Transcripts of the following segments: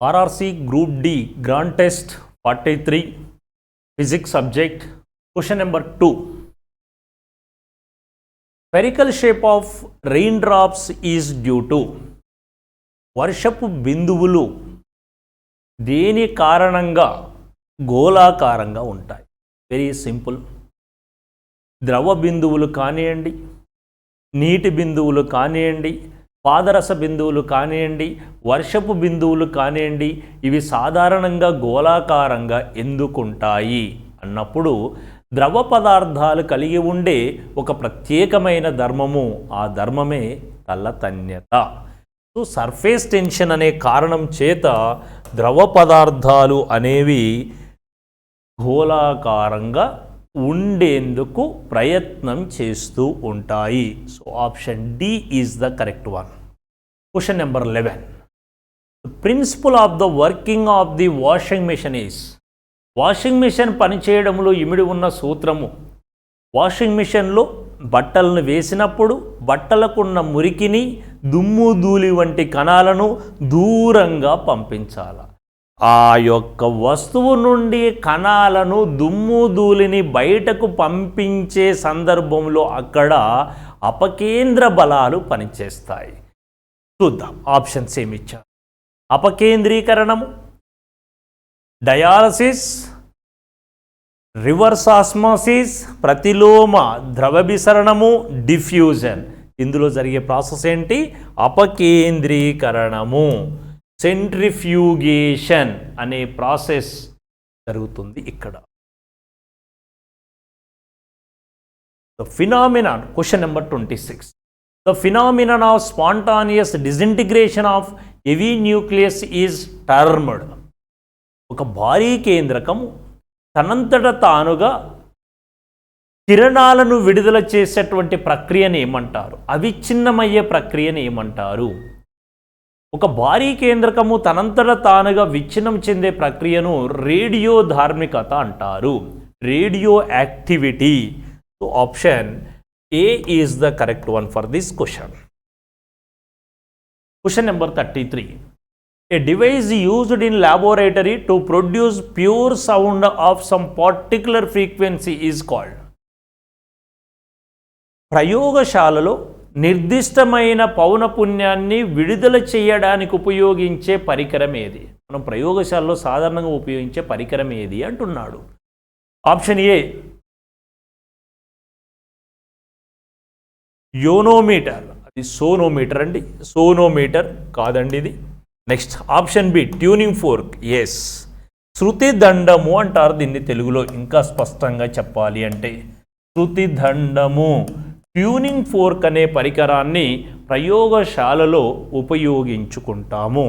RRC Group D Grand Test 43 Physics subject. Question number 2. Spherical shape of raindrops is due to వర్షపు బిందువులు దేని కారణంగా గోళాకారంగా ఉంటాయి. Very simple. ద్రవ బిందువులు కానివ్వండి, నీటి బిందువులు కానివ్వండి, పాదరస బిందువులు కానివ్వండి, వర్షపు బిందువులు కానివ్వండి, ఇవి సాధారణంగా గోళాకారంగా ఎందుకుంటాయి అన్నప్పుడు ద్రవ పదార్థాలు కలిగి ఉండే ఒక ప్రత్యేకమైన ధర్మము, ఆ ధర్మమే తల్లతన్యత. సో సర్ఫేస్ టెన్షన్ అనే కారణం చేత ద్రవ పదార్థాలు అనేవి గోళాకారంగా ఉండేందుకు ప్రయత్నం చేస్తూ ఉంటాయి. So option D is the correct one. Question number 11. The principle of the working of the washing machine is. Washing machine పనిచేయడంలో ఇమిడి ఉన్న సూత్రము, వాషింగ్ మిషన్లో బట్టలను వేసినప్పుడు బట్టలకున్న మురికిని, దుమ్ము ధూళి వంటి కణాలను దూరంగా పంపించాలి. ఆ యొక్క వస్తువు నుండి కణాలను, దుమ్ము ధూళిని బయటకు పంపించే సందర్భంలో అక్కడ అపకేంద్ర బలాలు పనిచేస్తాయి. చూద్దాం ఆప్షన్స్ ఏమి ఇచ్చారు. అపకేంద్రీకరణము, డయాలసిస్, రివర్స్ ఆస్మోసిస్, ప్రతిలోమ ద్రవభిసరణము, డిఫ్యూజన్. ఇందులో జరిగే ప్రాసెస్ ఏంటి? అపకేంద్రీకరణము, సెంట్రిఫ్యూగేషన్ అనే ప్రాసెస్ జరుగుతుంది ఇక్కడ. The phenomenon, question number 26. The phenomenon of spontaneous disintegration of heavy nucleus is termed. ఒక భారీ కేంద్రకము తనంతట తానుగా కిరణాలను విడుదల చేసేటువంటి ప్రక్రియను ఏమంటారు? అవిచ్ఛిన్నమయ్యే ప్రక్రియను ఏమంటారు? ఒక భారీ కేంద్రకము తనంతట తానుగా విచ్ఛిన్నం చెందే ప్రక్రియను రేడియో ధార్మికత అంటారు, radio activity. So option A is the correct one for this question. Question number 33. A device used in laboratory to produce pure sound of some particular frequency is called. ప్రయోగశాలలో నిర్దిష్టమైన పౌనపున్యాన్ని విడుదల చేయడానికి ఉపయోగించే పరికరం ఏది? మనం ప్రయోగశాలలో సాధారణంగా ఉపయోగించే పరికరం ఏది అంటున్నాడు. ఆప్షన్ ఏ యోనోమీటర్, అది సోనోమీటర్ అండి, సోనోమీటర్ కాదండి ఇది. Next option B tuning fork. Yes, శృతి దండము అంటారు దీన్ని తెలుగులో ఇంకా స్పష్టంగా చెప్పాలి అంటే. శృతి దండము, ట్యూనింగ్ ఫోర్క్ అనే పరికరాన్ని ప్రయోగశాలలో ఉపయోగించుకుంటాము.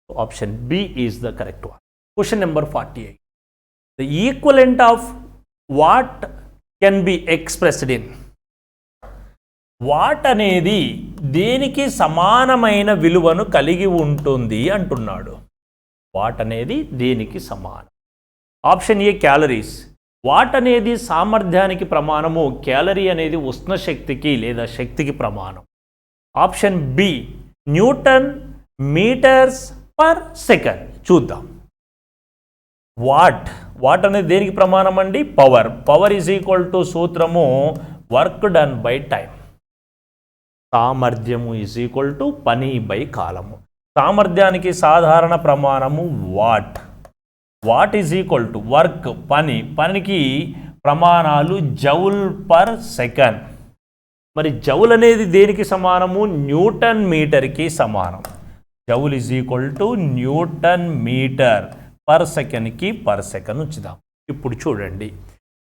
Option B is the correct one. Question number 48. The equivalent of what can be expressed in. Watt అనేది దేనికి సమానమైన విలువను కలిగి ఉంటుంది అంటున్నాడు. వాట్ అనేది దేనికి సమానం? Option A calories. వాట్ అనేది సామర్థ్యానికి ప్రమాణము, క్యాలరీ అనేది ఉష్ణశక్తికి లేదా శక్తికి ప్రమాణం. Option B newton metres per second. చూద్దాం. వాట్ అనేది దేనికి ప్రమాణం అండి? Power. Power is equal to సూత్రము వర్క్ డన్ బై టైం. సామర్థ్యము ఈజ్ ఈక్వల్ టు పని బై కాలము. సామర్థ్యానికి సాధారణ ప్రమాణము watt. Watt is equal to work, పని. పనికి ప్రమాణాలు జౌల్ పర్ సెకండ్. మరి జౌల్ అనేది దేనికి సమానము? న్యూటన్ మీటర్కి సమానం. Joule is equal to newton metre per సెకండ్కి పర్ సెకండ్ ఉంచుదాం. ఇప్పుడు చూడండి,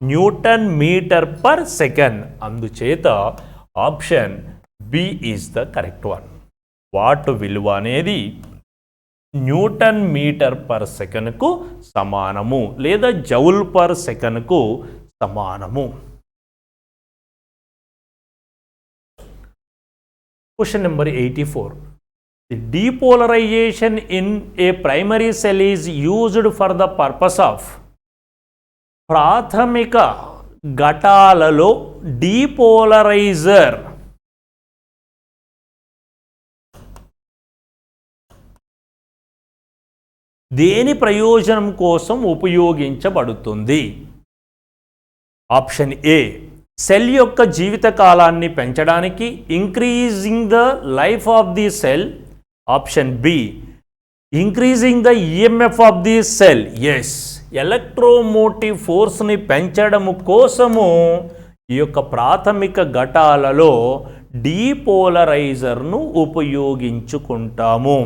న్యూటన్ మీటర్ పర్ సెకండ్. అందుచేత option B is the correct one. Watt విలువ అనేది న్యూటన్ మీటర్ పర్ సెకండ్కు సమానము లేదా జౌల్ పర్ సెకండ్కు సమానము. Question number 84. The depolarisation in a primary cell is used for the purpose of. ప్రాథమిక ఘటాలలో డీపోలరైజర్ దేని ప్రయోజనం కోసం ఉపయోగించబడుతుంది? ఆప్షన్ ఏ సెల్ యొక్క జీవిత కాలాన్ని పెంచడానికి, increasing the life of the cell. Option B increasing the EMF of the cell. Yes, electromotive ఫోర్స్ని పెంచడం కోసము ఈ యొక్క ప్రాథమిక ఘటాలలో డీపోలరైజర్ను ఉపయోగించుకుంటాము.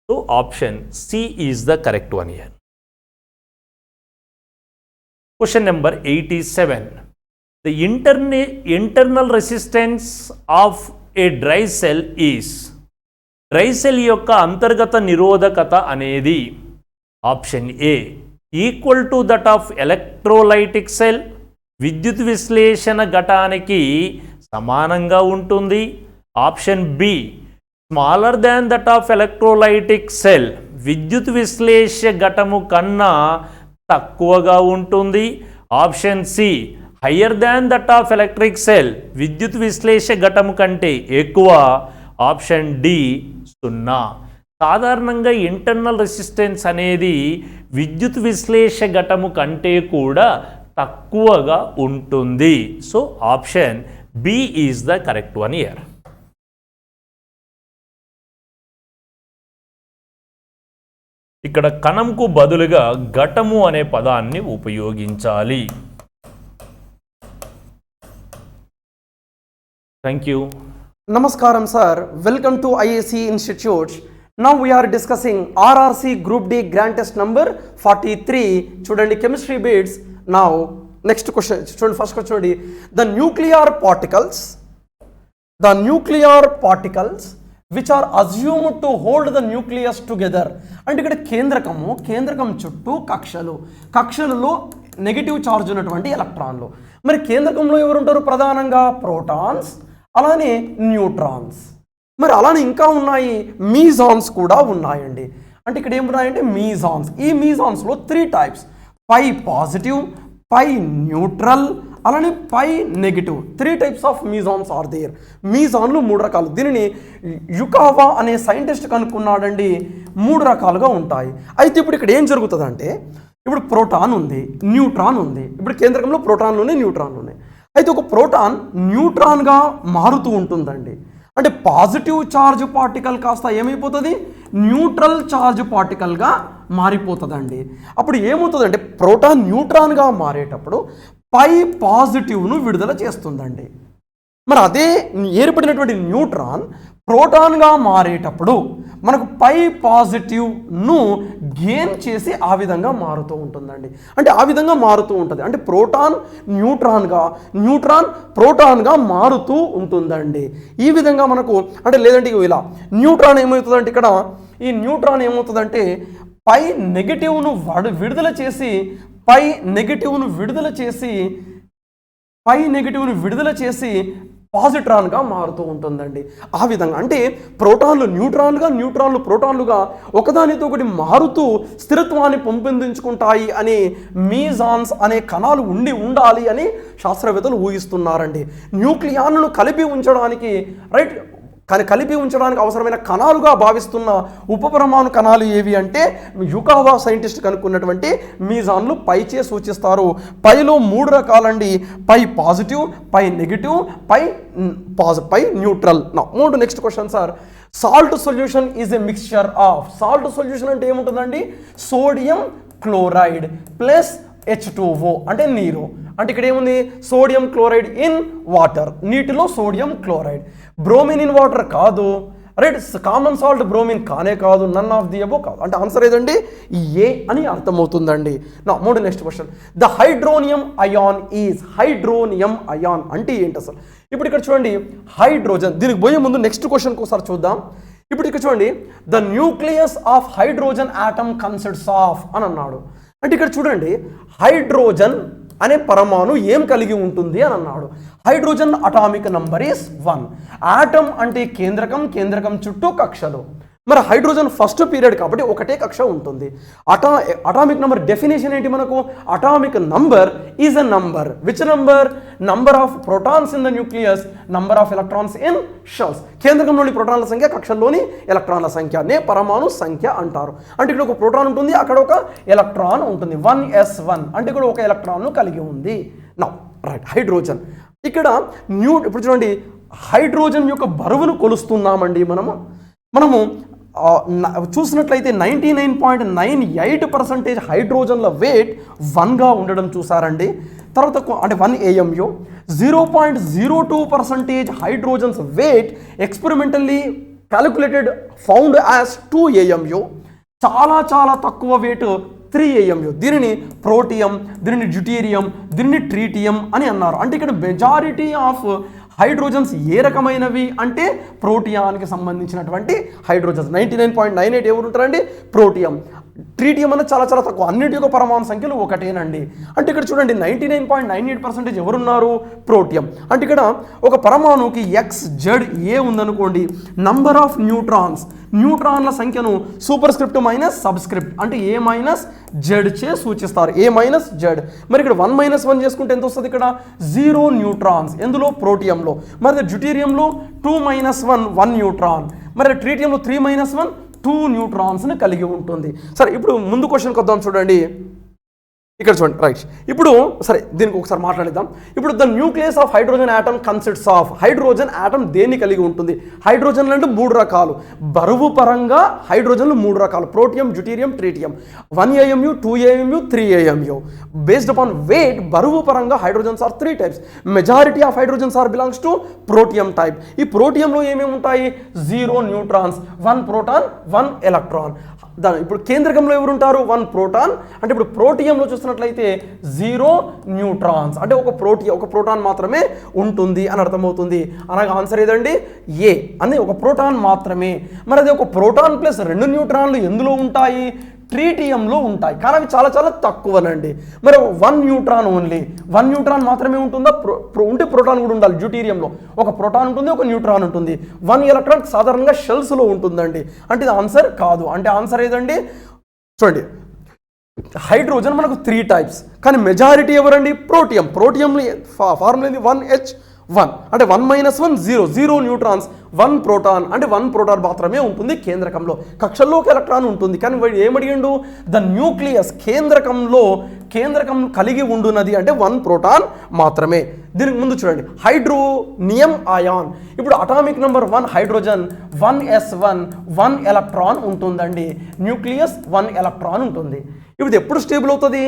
So option C is the correct one here. Question number 87. The internal resistance of a dry cell is. Dry cell యొక్క అంతర్గత నిరోధకత అనేది option A equal to that of electrolytic cell, విద్యుత్ విశ్లేషణ ఘటానికి సమానంగా ఉంటుంది. Option B smaller than that of electrolytic cell, విద్యుత్ విశ్లేష ఘటము కన్నా తక్కువగా ఉంటుంది. Option C higher than that of electric cell, విద్యుత్ విశ్లేష ఘటము కంటే ఎక్కువ. Option D 0. సాధారణంగా ఇంటర్నల్ రెసిస్టెన్స్ అనేది విద్యుత్ విశ్లేష ఘటము కంటే కూడా తక్కువగా ఉంటుంది. So option B is the correct one here. ఇక్కడ కణంకు బదులుగా ఘటము అనే పదాన్ని ఉపయోగించాలి. Thank you. Namaskaram sir, welcome to IAC Institute. Now we are discussing RRC Group D Grand Test number 43. చూడండి chemistry bits. Now next question, చూడండి first question చూడండి. The nuclear particles which are assumed to hold the nucleus together. అంటే ఇక్కడ కేంద్రకం చుట్టూ కక్షలలో negative charge ఉన్నటువంటి ఎలక్ట్రాన్లు. మరి కేంద్రకంలో ఎవరు ఉంటారు? ప్రధానంగా ప్రోటాన్స్, అలానే న్యూట్రాన్స్. మరి అలానే ఇంకా ఉన్నాయి మీజాన్స్ కూడా ఉన్నాయండి. అంటే ఇక్కడ ఏమున్నాయంటే మీజాన్స్. ఈ మీజాన్స్లో 3 types, pi positive, pi neutral, అలానే pi negative. 3 types of mesons are there. మీజాన్లు 3 రకాలు. దీనిని యుకావా అనే సైంటిస్ట్ కనుక్కున్నాడండి. 3 రకాలుగా ఉంటాయి. అయితే ఇప్పుడు ఇక్కడ ఏం జరుగుతుందంటే, ఇప్పుడు ప్రోటాన్ ఉంది, న్యూట్రాన్ ఉంది. ఇప్పుడు కేంద్రకంలో ప్రోటాన్లు ఉన్నాయి, న్యూట్రాన్లు ఉన్నాయి. అయితే ఒక ప్రోటాన్ న్యూట్రాన్గా మారుతూ ఉంటుందండి. అంటే పాజిటివ్ ఛార్జ్ పార్టికల్ కాస్త ఏమైపోతుంది? న్యూట్రల్ ఛార్జ్ పార్టికల్గా మారిపోతుందండి. అప్పుడు ఏమవుతుందంటే ప్రోటాన్ న్యూట్రాన్గా మారేటప్పుడు పై పాజిటివ్ను విడుదల చేస్తుందండి. మరి అదే ఏర్పడినటువంటి న్యూట్రాన్ ప్రోటాన్గా మారేటప్పుడు మనకు పై పాజిటివ్ను గెయిన్ చేసి ఆ విధంగా మారుతూ ఉంటుందండి. అంటే ఆ విధంగా మారుతూ ఉంటుంది. అంటే ప్రోటాన్ న్యూట్రాన్ ప్రోటాన్గా మారుతూ ఉంటుందండి. ఈ విధంగా మనకు అంటే లేదంటే ఇలా న్యూట్రాన్ ఏమవుతుందంటే ఇక్కడ ఈ న్యూట్రాన్ ఏమవుతుందంటే పై నెగిటివ్ను విడుదల చేసి పాజిట్రాన్గా మారుతూ ఉంటుందండి. ఆ విధంగా అంటే ప్రోటాన్లు న్యూట్రాన్లు ప్రోటాన్లుగా ఒకదానితో ఒకటి మారుతూ స్థిరత్వాన్ని పెంపొందించుకుంటాయి అని మీజాన్స్ అనే కణాలు ఉండాలి అని శాస్త్రవేత్తలు ఊహిస్తున్నారండి. న్యూక్లియాన్లను కలిపి ఉంచడానికి అవసరమైన కణాలుగా భావిస్తున్న ఉపపరమాణు కణాలు ఏవి అంటే యుకావా సైంటిస్ట్ కనుక్కున్నటువంటి మీజాన్లు పైచే సూచిస్తారు. పైలో 3 రకాలండి, pi positive, pi negative, pi neutral. Next question sir. Salt solution is a mixture of. Salt solution అంటే ఏముంటుందండి? సోడియం క్లోరైడ్ ప్లస్ H2O అంటే నీరు. అంటే ఇక్కడ ఏముంది? సోడియం క్లోరైడ్ ఇన్ వాటర్, నీటిలో sodium chloride. Bromine in water కాదు, రైట్? కామన్ సాల్ట్ బ్రోమిన్ కానే కాదు, నన్ ఆఫ్ ది అబో కాదు. అంటే ఆన్సర్ ఏదండి? ఏ అని అర్థమవుతుందండి. Next question. The hydronium ion అంటే ఏంటి అసలు? ఇప్పుడు ఇక్కడ చూడండి హైడ్రోజన్. దీనికి పోయే ముందు నెక్స్ట్ క్వశ్చన్కి ఒకసారి చూద్దాం. ఇప్పుడు ఇక్కడ చూడండి the nucleus of hydrogen atom consists of అని అన్నాడు. అంటే ఇక్కడ చూడండి హైడ్రోజన్ అనే పరమాణు ఏం కలిగి ఉంటుంది అని అన్నాడు. Hydrogen atomic number is 1. Atom అంటే కేంద్రకం చుట్టూ కక్షలు. మరి హైడ్రోజన్ ఫస్ట్ పీరియడ్ కాబట్టి ఒకటే కక్ష ఉంటుంది. అటామిక్ నంబర్ డెఫినేషన్ ఏంటి మనకు? Atomic number is a number. Which number? Number of protons in the nucleus, number of electrons in shells. కేంద్రకంలోని ప్రోటాన్ల సంఖ్య, కక్షల్లోని ఎలక్ట్రాన్ల సంఖ్యనే పరమాణు సంఖ్య అంటారు. అంటే ఇక్కడ ఒక ప్రోటాన్ ఉంటుంది, అక్కడ ఒక ఎలక్ట్రాన్ ఉంటుంది. 1s1 అంటే ఇక్కడ ఒక ఎలక్ట్రాన్ను కలిగి ఉంది. నౌ రైట్, హైడ్రోజన్ ఇక్కడ ఇప్పుడు చూడండి, హైడ్రోజన్ యొక్క బరువును కొలుస్తున్నామండి మనము చూసినట్లయితే 99.98% హైడ్రోజన్ల వెయిట్ 1గా ఉండడం చూసారండి. తర్వాత అంటే 1 AMU. 0.02% hydrogens weight experimentally calculated found as 2 AMU. చాలా చాలా తక్కువ వెయిట్ 3 AMU. దీనిని ప్రోటియం, దీనిని డ్యూటీరియం, దీనిని ట్రీటియం అని అన్నారు. అంటే ఇక్కడ మెజారిటీ ఆఫ్ హైడ్రోజన్స్ ఏ రకమైనవి అంటే ప్రోటియానికి సంబంధించినటువంటి హైడ్రోజన్స్. 99.98 ఎవరు ఉంటారండి? ప్రోటియం. ట్రీటియం అనేది చాలా చాలా తక్కువ, అన్నిటి యొక్క పరమాణు సంఖ్యలు ఒకటేనండి. అంటే ఇక్కడ చూడండి 99.98% ఎవరున్నారు? ప్రోటియం. అంటే ఇక్కడ ఒక పరమాణువుకి XZA ఉందనుకోండి, నంబర్ ఆఫ్ న్యూట్రాన్ల సంఖ్యను సూపర్ స్క్రిప్ట్ మైనస్ సబ్స్క్రిప్ట్ అంటే A మైనస్ జెడ్ చే సూచిస్తారు. A minus Z. మరి ఇక్కడ 1 - 1 చేసుకుంటే ఎంత వస్తుంది? ఇక్కడ 0 న్యూట్రాన్స్. ఎందులో? ప్రోటియంలో. మరి డ్యూటీరియంలో 2 - 1 న్యూట్రాన్. మరి ట్రీటియంలో 3 - 1 2 న్యూట్రాన్స్ని కలిగి ఉంటుంది. సరే, ఇప్పుడు ముందు క్వశ్చన్కి వద్దాం. చూడండి ఇక్కడ చూడండి. రైట్, ఇప్పుడు సరే దీనికి ఒకసారి మాట్లాడిద్దాం. ఇప్పుడు the nucleus of hydrogen atom consists of. Hydrogen atom దేన్ని కలిగి ఉంటుంది? హైడ్రోజన్లు అంటే 3 రకాలు. బరువు పరంగా హైడ్రోజన్లు 3 రకాలు: protium, deuterium, tritium. 1 AMU, 2 AMU, 3 AMU. Based upon weight, బరువు పరంగా hydrogens are 3 types. Majority of hydrogens are belongs to protium type. ఈ ప్రోటియంలో ఏమేమి ఉంటాయి? 0 న్యూట్రాన్స్, 1 ప్రోటాన్, 1 ఎలక్ట్రాన్. ఇప్పుడు కేంద్రకంలో ఎవరు ఉంటారు? 1 ప్రోటాన్. అంటే ఇప్పుడు ప్రోటియంలో చూసినట్లయితే 0 న్యూట్రాన్స్. అంటే ఒక ప్రోటాన్ మాత్రమే ఉంటుంది అని అర్థమవుతుంది. అనగా ఆన్సర్ ఏదండి? ఏ అని, ఒక ప్రోటాన్ మాత్రమే. మరి అది ఒక ప్రోటాన్ ప్లస్ 2 న్యూట్రాన్లు ఎందులో ఉంటాయి? ట్రీటియంలో ఉంటాయి. కానీ అవి చాలా చాలా తక్కువనండి. మరి 1 న్యూట్రాన్ ఓన్లీ, 1 న్యూట్రాన్ మాత్రమే ఉంటుందా? ఉంటే ప్రోటాన్ కూడా ఉండాలి. డ్యూటీరియంలో ఒక ప్రోటాన్ ఉంటుంది, ఒక న్యూట్రాన్ ఉంటుంది. 1 ఎలక్ట్రాన్ సాధారణంగా షెల్స్లో ఉంటుందండి. అంటే ఇది ఆన్సర్ కాదు. అంటే ఆన్సర్ ఏదండి? చూడండి, హైడ్రోజన్ మనకు 3 టైప్స్, కానీ మెజారిటీ ఎవరండి? ప్రోటియం. ప్రోటియంలో ఫార్ములా ఏంది? 1H1 అంటే 1 - 1 0 న్యూట్రాన్స్, 1 ప్రోటాన్ అంటే 1 ప్రోటాన్ మాత్రమే ఉంటుంది కేంద్రకంలో. కక్షల్లో ఒక ఎలక్ట్రాన్ ఉంటుంది. కానీ వాడు ఏమడిగిండు? ద న్యూక్లియస్ కేంద్రకం కలిగి ఉండున్నది అంటే 1 ప్రోటాన్ మాత్రమే. దీనికి ముందు చూడండి, హైడ్రోనియం అయాన్. ఇప్పుడు atomic number 1 hydrogen 1s1 1 electron ఉంటుందండి. న్యూక్లియస్ 1 ఎలక్ట్రాన్ ఉంటుంది. ఇప్పుడు ఎప్పుడు స్టేబుల్ అవుతుంది?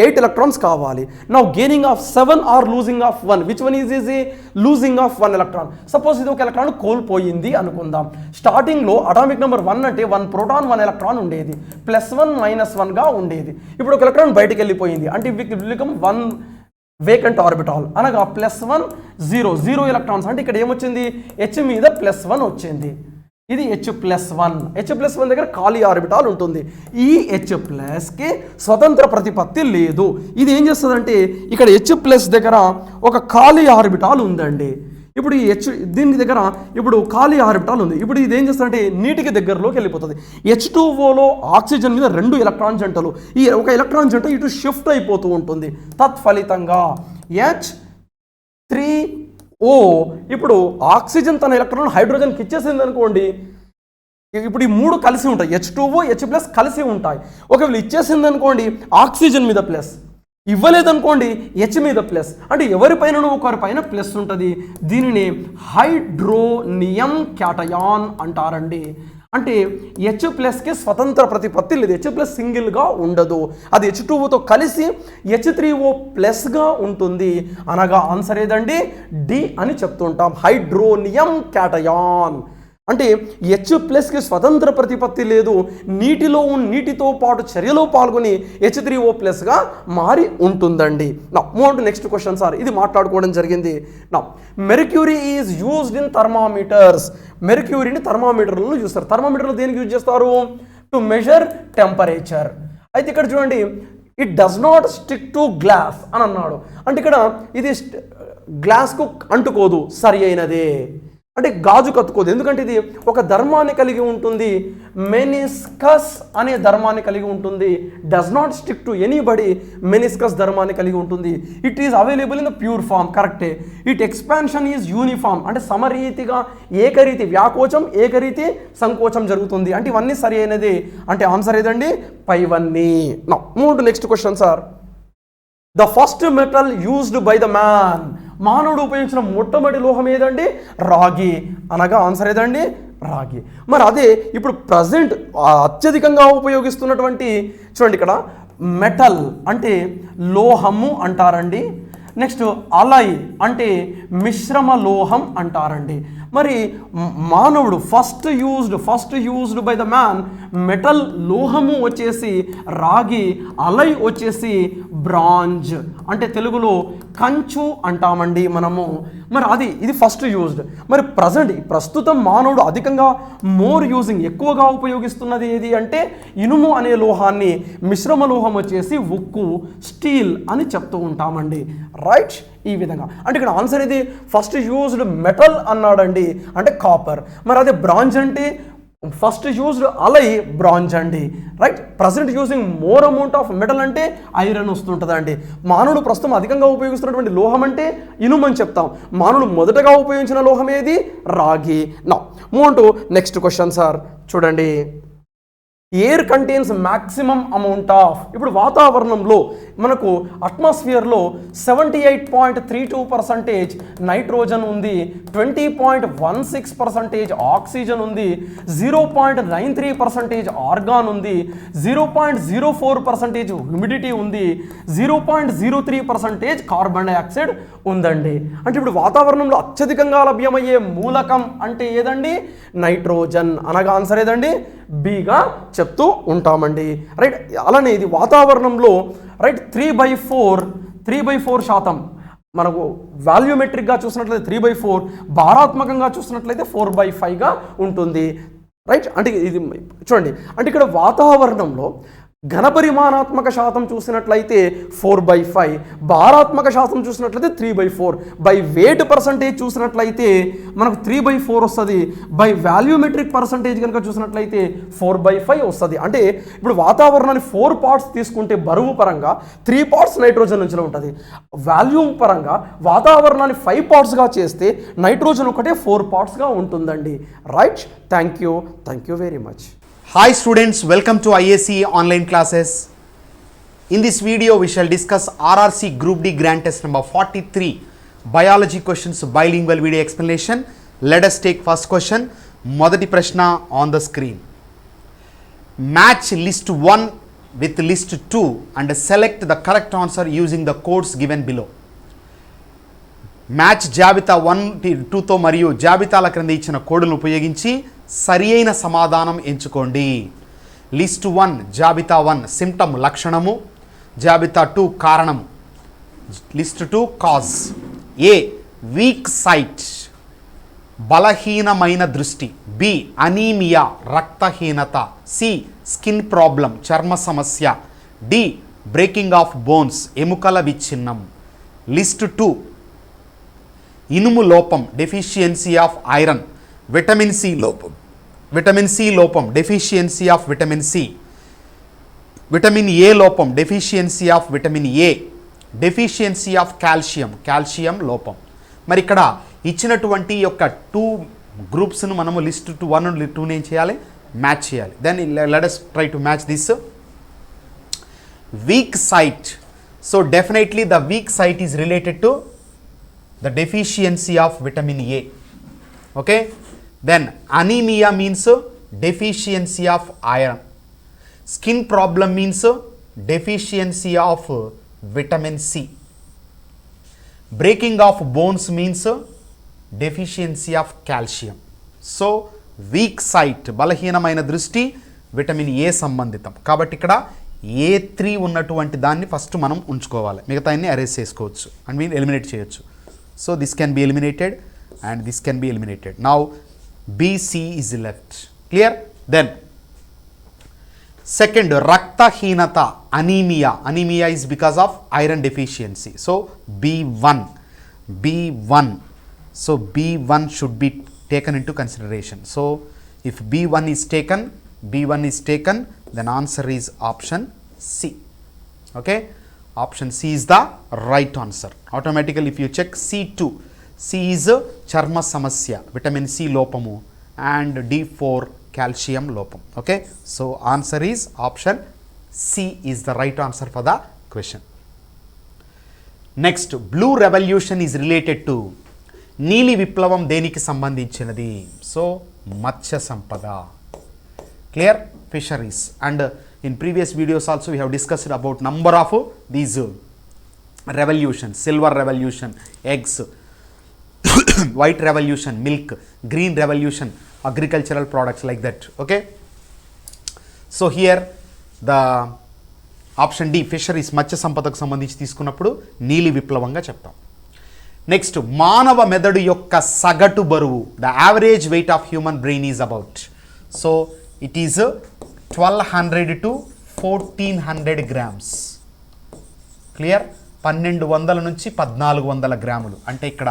8 ఎలక్ట్రాన్స్ కావాలి. Now gaining of 7 or losing of 1. Which one is easy? Losing of 1 electron. Suppose ఇది ఒక ఎలక్ట్రాన్ కోల్పోయింది అనుకుందాం. స్టార్టింగ్లో అటామిక్ నెంబర్ 1 అంటే 1 ప్రోటాన్ 1 ఎలక్ట్రాన్ ఉండేది, +1 - 1గా ఉండేది. ఇప్పుడు ఒక ఎలక్ట్రాన్ బయటకు వెళ్ళిపోయింది అంటే బికమ్ 1 వేకెంట్ ఆర్బిటాల్. అనగా +1 0 ఎలక్ట్రాన్స్. అంటే ఇక్కడ ఏమొచ్చింది? H మీద +1 వచ్చింది. ఇది H+1. H+1 దగ్గర ఖాళీ ఆర్బిటాల్ ఉంటుంది. ఈ H+కి స్వతంత్ర ప్రతిపత్తి లేదు. ఇది ఏం చేస్తుందంటే ఇక్కడ H+ దగ్గర ఒక ఖాళీ ఆర్బిటాల్ ఉందండి. ఇప్పుడు ఈ దీని దగ్గర ఇప్పుడు ఖాళీ ఆర్బిటాల్ ఉంది. ఇప్పుడు ఇది ఏం చేస్తుందంటే నీటికి దగ్గరలోకి వెళ్ళిపోతుంది. H2Oలో ఆక్సిజన్ మీద 2 ఎలక్ట్రాన్ జంటలు, ఈ ఒక ఎలక్ట్రాన్ జంట ఇటు షిఫ్ట్ అయిపోతూ ఉంటుంది. తత్ఫలితంగా H3O ఇప్పుడు ఆక్సిజన్ తన ఎలక్ట్రాన్ హైడ్రోజన్కి ఇచ్చేసింది అనుకోండి. ఇప్పుడు ఈ 3 కలిసి ఉంటాయి, H2O H+ కలిసి ఉంటాయి. ఒకవేళ ఇచ్చేసింది అనుకోండి ఆక్సిజన్ మీద ప్లస్, ఇవ్వలేదనుకోండి H మీద ప్లస్. అంటే ఎవరిపైన ఒకరిపైన ప్లస్ ఉంటుంది. దీనిని హైడ్రోనియం క్యాటయాన్ అంటారండి. అంటే H+కి స్వతంత్ర ప్రతిపత్తి లేదు. H+ సింగిల్గా ఉండదు, అది H2Oతో కలిసి H3O+గా ఉంటుంది. అనగా ఆన్సర్ ఏదండి? డి అని చెప్తుంటాం, హైడ్రోనియం క్యాటయాన్. అంటే H+కి స్వతంత్ర ప్రతిపత్తి లేదు, నీటితో పాటు చర్యలో పాల్గొని H3O+గా మారి ఉంటుందండి. Now move to next question sir, ఇది మాట్లాడుకోవడం జరిగింది. Now mercury is used in thermometers. మెర్క్యూరీని థర్మామీటర్లను చూస్తారు. థర్మామీటర్లు దేనికి యూజ్ చేస్తారు? To measure temperature. అయితే ఇక్కడ చూడండి, it does not stick to glass అని అన్నాడు. అంటే ఇక్కడ ఇది గ్లాస్కు అంటుకోదు, సరి అయినదే. అంటే గాజు కత్తుకోదు, ఎందుకంటే ఇది ఒక ధర్మాన్ని కలిగి ఉంటుంది, మెనిస్కస్ అనే ధర్మాన్ని కలిగి ఉంటుంది, does not stick to anybody, meniscus ధర్మాన్ని కలిగి ఉంటుంది. It is available in the pure form, కరెక్టే. ఇట్ ఎక్స్పాన్షన్ ఈజ్ యూనిఫామ్, అంటే సమరీతిగా ఏకరీతి, వ్యాకోచం ఏకరీతి సంకోచం జరుగుతుంది, అంటే ఇవన్నీ సరి అయినది. అంటే ఆన్సర్ ఏదండి? పైవన్నీ. Now move to next question sir. The first metal used by the man, మానవుడు ఉపయోగించిన మొట్టమొదటి లోహం ఏదండి? రాగి. అనగా ఆన్సర్ ఏదండి? రాగి. మరి అదే ఇప్పుడు ప్రజెంట్ అత్యధికంగా ఉపయోగిస్తున్నటువంటి, చూడండి ఇక్కడ మెటల్ అంటే లోహము అంటారండి. నెక్స్ట్ అలై అంటే మిశ్రమ లోహం అంటారండి. మరి మానవుడు first used by the man metal లోహము వచ్చేసి రాగి, అలై వచ్చేసి బ్రాంజ్, అంటే తెలుగులో కంచు అంటామండి మనము. మరి ఇది ఫస్ట్ యూజ్డ్. మరి ప్రస్తుతం మానవుడు అధికంగా ఎక్కువగా ఉపయోగిస్తున్నది ఏది అంటే ఇనుము అనే లోహాన్ని, మిశ్రమ లోహం వచ్చేసి ఉక్కు, స్టీల్ అని చెప్తూ ఉంటామండి. రైట్, ఈ విధంగా. అంటే ఇక్కడ ఆన్సర్ ఇది ఫస్ట్ యూజ్డ్ మెటల్ అన్నాడండి, అంటే కాపర్. మరి అదే బ్రాంజ్ అంటే ఫస్ట్ యూజ్డ్ అలై బ్రాంజ్ అండి. Right, present using more amount of metal అంటే ఐరన్ వస్తుంటుందండి. మానవుడు ప్రస్తుతం అధికంగా ఉపయోగిస్తున్నటువంటి లోహం అంటే ఇనుము అని చెప్తాం. మానవుడు మొదటగా ఉపయోగించిన లోహం ఏది? రాగి. Now move to next question sir. చూడండి, air contains maximum amount of, ఇప్పుడు వాతావరణంలో మనకు అట్మాస్ఫియర్లో 78.32% నైట్రోజన్ ఉంది, 20.16% ఆక్సిజన్ ఉంది, 0.93% ఆర్గాన్ ఉంది, 0.04% హ్యూమిడిటీ ఉంది, 0.03% కార్బన్ డైఆక్సైడ్ ఉందండి. అంటే ఇప్పుడు వాతావరణంలో అత్యధికంగా లభ్యమయ్యే మూలకం అంటే ఏదండి? నైట్రోజన్. అనగా ఆన్సర్ ఏదండి? బిగా చెప్తూ ఉంటామండి. రైట్, అలానే ఇది వాతావరణంలో రైట్ 3/4% మనకు వాల్యూమెట్రిక్గా చూసినట్లయితే 3/4, భారాత్మకంగా చూసినట్లయితే 4/5గా ఉంటుంది. రైట్, అంటే ఇది చూడండి, అంటే ఇక్కడ వాతావరణంలో ఘనపరిమాణాత్మక శాతం చూసినట్లయితే 4/5, భారాత్మక శాతం చూసినట్లయితే 3/4, బై వెయిట్ పర్సంటేజ్ చూసినట్లయితే మనకు 3/4 వస్తుంది, బై వాల్యూమెట్రిక్ పర్సంటేజ్ కనుక చూసినట్లయితే 4/5 వస్తుంది. అంటే ఇప్పుడు వాతావరణాన్ని 4 పార్ట్స్ తీసుకుంటే బరువు పరంగా 3 పార్ట్స్ నైట్రోజన్ నుంచి ఉంటుంది, వాల్యూమ్ పరంగా వాతావరణాన్ని 5 పార్ట్స్గా చేస్తే నైట్రోజన్ ఒకటే 4 పార్ట్స్గా ఉంటుందండి. Right, thank you very much. Hi students, welcome to IAC online classes. In this video we shall discuss RRC Group D Grand Test number 43 Biology questions bilingual video explanation. Let us take first question. Modati prashna on the screen. Match list 1 with list 2 and select the correct answer using the codes given below. Match జాబితా 1, 2తో మరియు జాబితాల క్రింద ఇచ్చిన కోడ్లను ఉపయోగించి సరి అయిన సమాధానం ఎంచుకోండి. లిస్ట్ 1 జాబితా 1 సిమ్టమ్ లక్షణము, జాబితా 2 కారణము, లిస్ట్ 2 కాజ్. ఏ వీక్ సైట్ బలహీనమైన దృష్టి, బి అనీమియా రక్తహీనత, సి స్కిన్ ప్రాబ్లం చర్మ సమస్య, డి బ్రేకింగ్ ఆఫ్ బోన్స్ ఎముకల విచ్ఛిన్నం. లిస్ట్ 2 ఇనుము లోపం deficiency of iron, vitamin C లోపం deficiency of vitamin C, vitamin A లోపం deficiency of vitamin A, deficiency of calcium లోపం. మరి ఇక్కడ ఇచ్చినటువంటి యొక్క 2 గ్రూప్స్ను మనము లిస్ట్ 1 అండ్ 2 ఏం చేయాలి? మ్యాచ్ చేయాలి. Then let us try to match this. Weak sight, so definitely the weak sight is related to the deficiency of vitamin A. Okay, then anemia means deficiency of iron, skin problem means deficiency of vitamin C, breaking of bones means deficiency of calcium. So weak sight బలహీనమైన దృష్టి vitamin A సంబంధితం కాబట్టి ఇక్కడ A3 ఉన్నటువంటి దాన్ని first మనం ఉంచుకోవాలి, మిగతా అన్ని అరేంజ్ చేసుకోవచ్చు అండ్ మీరు ఎలిమినేట్ చేయొచ్చు. So this can be eliminated and this can be eliminated. Now BC is left. Clear? Then second, raktaheenata, anemia. Anemia is because of iron deficiency. So B1. So B1 should be taken into consideration. So if B1 is taken, then answer is option C. Okay, option C is the right answer. Automatically if you check C2, C is charma samasya, vitamin C lopamu, and D4 calcium lopam. Okay, so answer is option C is the right answer for the question. Next, blue revolution is related to, నీలి విప్లవం దేనికి సంబంధించినది? So మత్స్య సంపద. Clear? Fisheries. And in previous videos also we have discussed about number of these revolution, silver revolution, eggs, white revolution, milk, green revolution, agricultural products like that. Okay, so here the option D fisheries, మత్స్య సంపదకు సంబంధించి తీసుకున్నప్పుడు నీలి విప్లవంగా చెప్తాం. Next, మానవ మెదడు యొక్క సగటు బరువు, the average weight of human brain is about. So it is 1200 to 1400 grams. Clear? 1200 నుంచి 1400 గ్రాములు. అంటే ఇక్కడ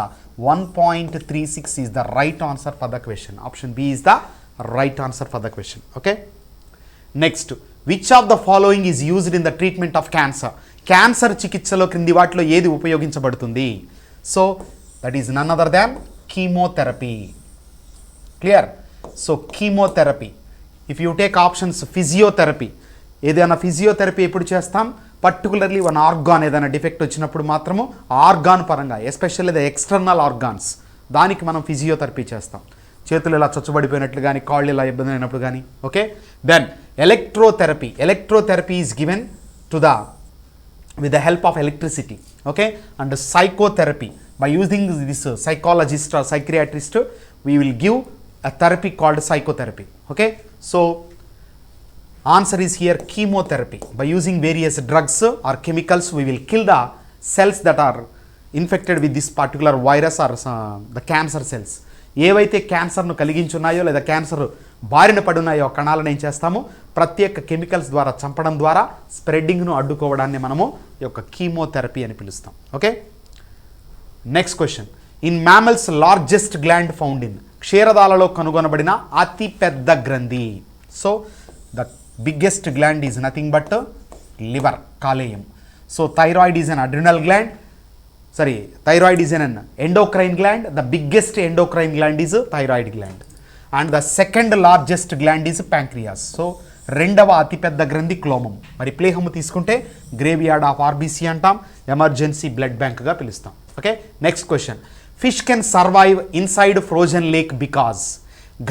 1.36 is the right answer for the question. Option B is the right answer for the question. Okay, next, which of the following is used in the treatment of cancer? Cancer చికిత్సలో క్రింది వాటిలో ఏది ఉపయోగించబడుతుంది? So that is none other than chemotherapy. Clear? So chemotherapy. If you take options, physiotherapy, ఏదైనా physiotherapy ఎప్పుడు చేస్తాం? Particularly one organ ఏదైనా defect వచ్చినప్పుడు మాత్రము ఆర్గాన్ పరంగా, ఎస్పెషల్లీ ద ఎక్స్టర్నల్ ఆర్గాన్స్, దానికి మనం ఫిజియోథెరపీ చేస్తాం. చేతులు ఇలా చచ్చుబడిపోయినట్లు కానీ, కాళ్ళు ఇలా ఇబ్బంది అయినప్పుడు కానీ. Okay, then electrotherapy. Electrotherapy is given to the with the help of electricity. Okay, and psychotherapy, by using this psychologist or psychiatrist, we will give a therapy called psychotherapy. Okay, so answer is here chemotherapy. By using various drugs or chemicals, we will kill the cells that are infected with this particular virus or the cancer cells. ఏవైతే క్యాన్సర్ను కలిగించున్నాయో లేదా cancer బారిన పడున్నాయో కణాలను ఏం చేస్తాము? ప్రత్యేక chemicals ద్వారా చంపడం ద్వారా స్ప్రెడ్డింగ్ను అడ్డుకోవడాన్ని మనము ఈ యొక్క కీమోథెరపీ అని పిలుస్తాం. Okay, next question, in mammals largest gland found in, క్షీరదాలలో కనుగొనబడిన అతి పెద్ద గ్రంథి. So the biggest gland is nothing but liver, కాలేయం. So thyroid is an adrenal gland. Thyroid is an endocrine gland. The biggest endocrine gland is thyroid gland. And the second largest gland is pancreas. So, రెండవ అతిపెద్ద గ్రంథి క్లోమం. మరి ప్లేహము తీసుకుంటే graveyard of RBC అంటాం, emergency blood బ్యాంక్గా పిలుస్తాం. Okay, next question, fish can survive inside frozen lake because,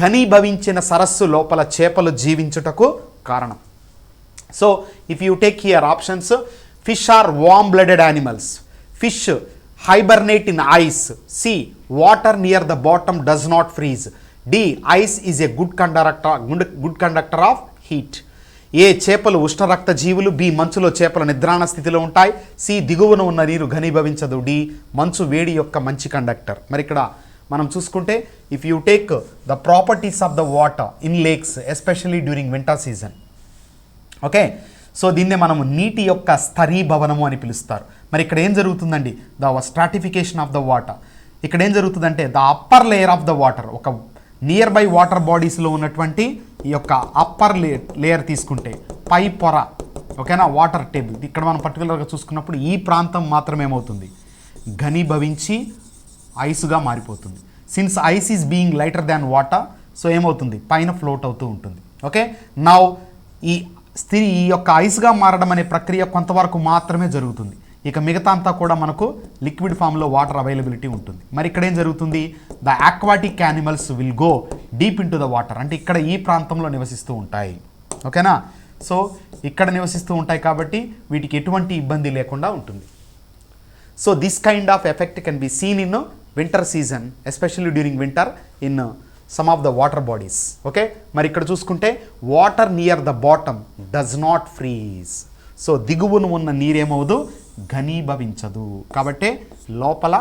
ఘనీభవించిన సరస్సు లోపల చేపలు జీవించుటకు కారణం. So if you take here options, fish are warm blooded animals, fish hibernate in ice, C water near the bottom does not freeze, D ice is a good conductor of heat. ఏ చేపలు ఉష్ణరక్త జీవులు, B మంచులో చేపలు నిద్రాణ స్థితిలో ఉంటాయి, C దిగువన ఉన్న నీరు ఘనీభవించదు, D మంచు వేడి యొక్క మంచి కండక్టర్. మరి ఇక్కడ మనం చూసుకుంటే if you take the properties of the water in lakes especially during winter season. Okay, so దీన్నే మనము నీటి యొక్క స్థరీభవనము అని పిలుస్తారు. మరి ఇక్కడ ఏం జరుగుతుందండి? The stratification of the water. ఇక్కడ ఏం జరుగుతుందంటే the upper layer of the water, ఒక నియర్ బై వాటర్ బాడీస్లో ఉన్నటువంటి ఈ యొక్క అప్పర్ లేయర్ తీసుకుంటే పై పొర, ఓకేనా, వాటర్ టేబుల్, ఇక్కడ మనం పర్టికులర్గా చూసుకున్నప్పుడు ఈ ప్రాంతం మాత్రం ఏమవుతుంది? ఘనీభవించి ఐస్గా మారిపోతుంది. Since ice is being lighter than water, so ఏమవుతుంది? పైన ఫ్లోట్ అవుతూ ఉంటుంది. ఓకే, నౌ ఈ యొక్క ఐస్గా మారడం అనే ప్రక్రియ కొంతవరకు మాత్రమే జరుగుతుంది. ఇక మిగతా అంతా కూడా మనకు లిక్విడ్ ఫామ్లో వాటర్ అవైలబిలిటీ ఉంటుంది. మరి ఇక్కడ ఏం జరుగుతుంది? The aquatic animals will go deep in to the water, అంటే ఇక్కడ ఈ ప్రాంతంలో నివసిస్తూ ఉంటాయి. ఓకేనా, సో ఇక్కడ నివసిస్తూ ఉంటాయి కాబట్టి వీటికి ఎటువంటి ఇబ్బంది లేకుండా ఉంటుంది. So this kind of effect can be seen in winter season, especially during winter in some of the water bodies. Okay, మరి ఇక్కడ చూసుకుంటే water near the bottom does not freeze. So దిగువన ఉన్న నీరేమవుదు? ఘనీభవించదు. కాబట్టి లోపల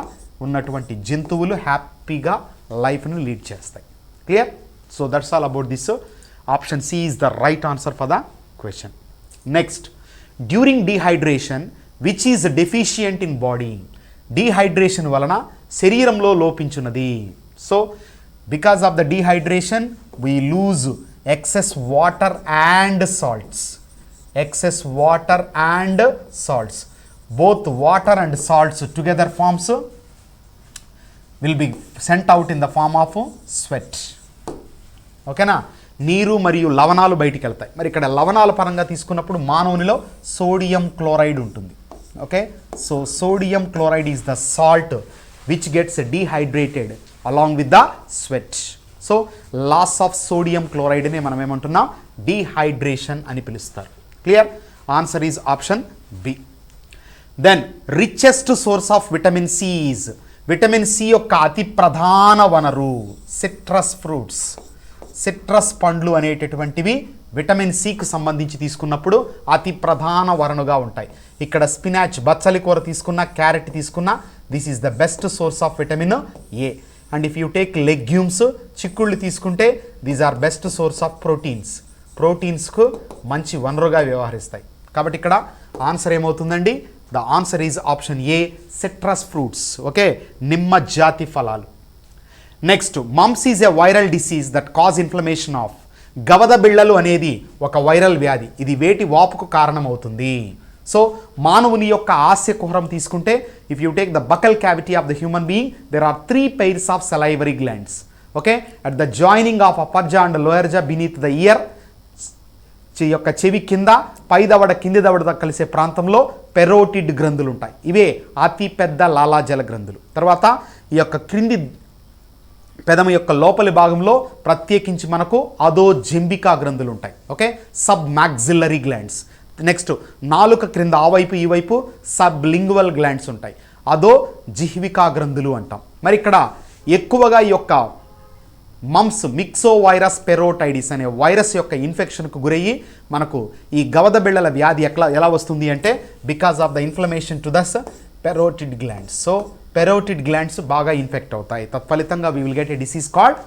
ఉన్నటువంటి జంతువులు హ్యాపీగా లైఫ్ను లీడ్ చేస్తాయి. Clear? So that's all about this. Option C is the right answer for the question. Next, during dehydration which is deficient in body, dehydration వలన శరీరంలో లోపించున్నది. So Because of the dehydration, we lose excess water and salts. Excess water and salts. Both water and salts together forms will be sent out in the form of sweat. ఓకేనా? నీరు మరియు లవణాలు బయటికి వెళ్తాయి. మరి ఇక్కడ లవణాల పరంగా తీసుకున్నప్పుడు మానవునిలో సోడియం క్లోరైడ్ ఉంటుంది. Okay, so sodium chloride is the salt which gets dehydrated along with the sweat. So loss of sodium క్లోరైడ్ని మనం ఏమంటున్నాం? డీహైడ్రేషన్ అని పిలుస్తారు. Clear? Answer is option B. Then richest source of vitamin C is, vitamin C యొక్క అతి ప్రధాన వనరు citrus fruits. Citrus పండ్లు అనేటటువంటివి విటమిన్ సికి సంబంధించి తీసుకున్నప్పుడు అతి ప్రధాన వనరుగా ఉంటాయి. ఇక్కడ స్పినాచ్, బచ్చలి కూర తీసుకున్న, క్యారెట్ తీసుకున్న, this is the best source of vitamin A. And if you take legumes, చిక్కుళ్ళు తీసుకుంటే these are best source of proteins. ప్రోటీన్స్కు మంచి వనరుగా వ్యవహరిస్తాయి. కాబట్టి ఇక్కడ ఆన్సర్ ఏమవుతుందండి? The answer is option A, citrus fruits. Okay, నిమ్మ జాతి ఫలాలు. Next, mumps is a viral disease that cause inflammation of. గవద బిళ్ళలు అనేది ఒక వైరల్ వ్యాధి. ఇది వేటి వాపుకు కారణమవుతుంది? సో మానవుని యొక్క ఆస్య కుహరం తీసుకుంటే, if you take the buccal cavity of the human being, there are 3 pairs of salivary glands. Okay, at the joining of upper jaw and lower jaw beneath the year, యొక్క చెవి కింద పై దవడ కింది దవడ కలిసే ప్రాంతంలో పెరోటిడ్ గ్రంథులు ఉంటాయి. ఇవే అతి పెద్ద లాలాజల గ్రంథులు. తర్వాత ఈ యొక్క క్రింది పెదము యొక్క లోపలి భాగంలో ప్రత్యేకించి మనకు అదో జెంబికా గ్రంథులు ఉంటాయి. Okay, sub maxillary glands. Next, నాలుక క్రింద ఆ వైపు ఈ వైపు సబ్ లింగువల్ గ్లాండ్స్ ఉంటాయి. అదో జిహ్వికా గ్రంథులు అంటాం. మరి ఇక్కడ ఎక్కువగా ఈ యొక్క మమ్స్, మిక్సో వైరస్ పెరోటైడిస్ అనే వైరస్ యొక్క ఇన్ఫెక్షన్కు గురయ్యి మనకు ఈ గవద బిళ్ళల వ్యాధి ఎలా వస్తుంది అంటే, because of the inflammation to those parotid glands. So parotid glands బాగా ఇన్ఫెక్ట్ అవుతాయి. తత్ఫలితంగా we will get a disease called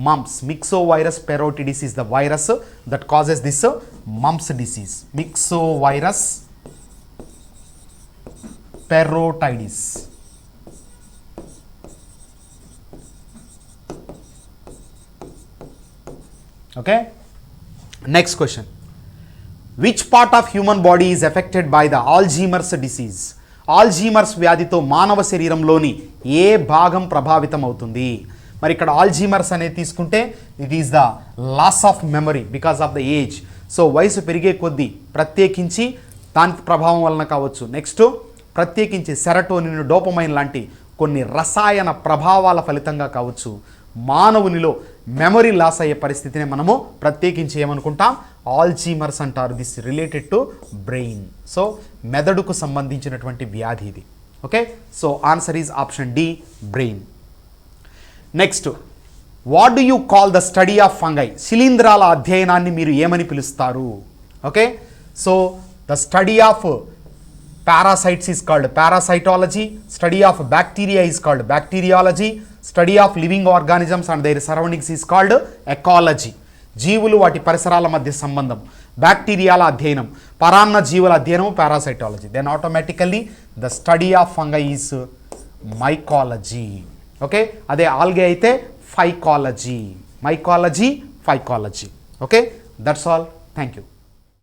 mumps. Myxo virus parotitis is the virus that causes this mumps disease. Myxo virus parotitis. Okay, next question. Which part of human body is affected by the Alzheimer's disease? Alzheimer's వ్యాధితో మానవ శరీరంలోని ఏ భాగం ప్రభావితం అవుతుంది? మరి ఇక్కడ Alzheimer's అనేది తీసుకుంటే it is the loss of memory because of the age. So వయసు పెరిగే కొద్దీ ప్రత్యేకించి దాని ప్రభావం వలన కావచ్చు. నెక్స్ట్, ప్రత్యేకించి సెరటోనిన్, డోపమైన్ లాంటి కొన్ని రసాయన ప్రభావాల ఫలితంగా కావచ్చు మానవునిలో మెమరీ లాస్ అయ్యే పరిస్థితిని మనము ప్రత్యేకించి ఏమనుకుంటాం? ఆల్జీమర్స్ అంటారు. This related to brain. So మెదడుకు సంబంధించినటువంటి వ్యాధి ఇది. Okay, so answer is option D, brain. Next, what do you call the study of fungi? శిలీంధ్రాల అధ్యయనాన్ని మీరు ఏమని పిలుస్తారు? Okay, so the study of parasites is called parasitology, study of bacteria is called bacteriology, study of living organisms and their surroundings is called ecology. జీవులు వాటి పరిసరాల మధ్య సంబంధం, బ్యాక్టీరియాల అధ్యయనం, పరాన్న జీవుల అధ్యయనం parasitology. Then automatically the study of fungi is mycology. Okay, అదే ఆల్గే అయితే phycology. Mycology, phycology. Okay, that's all. Thank you.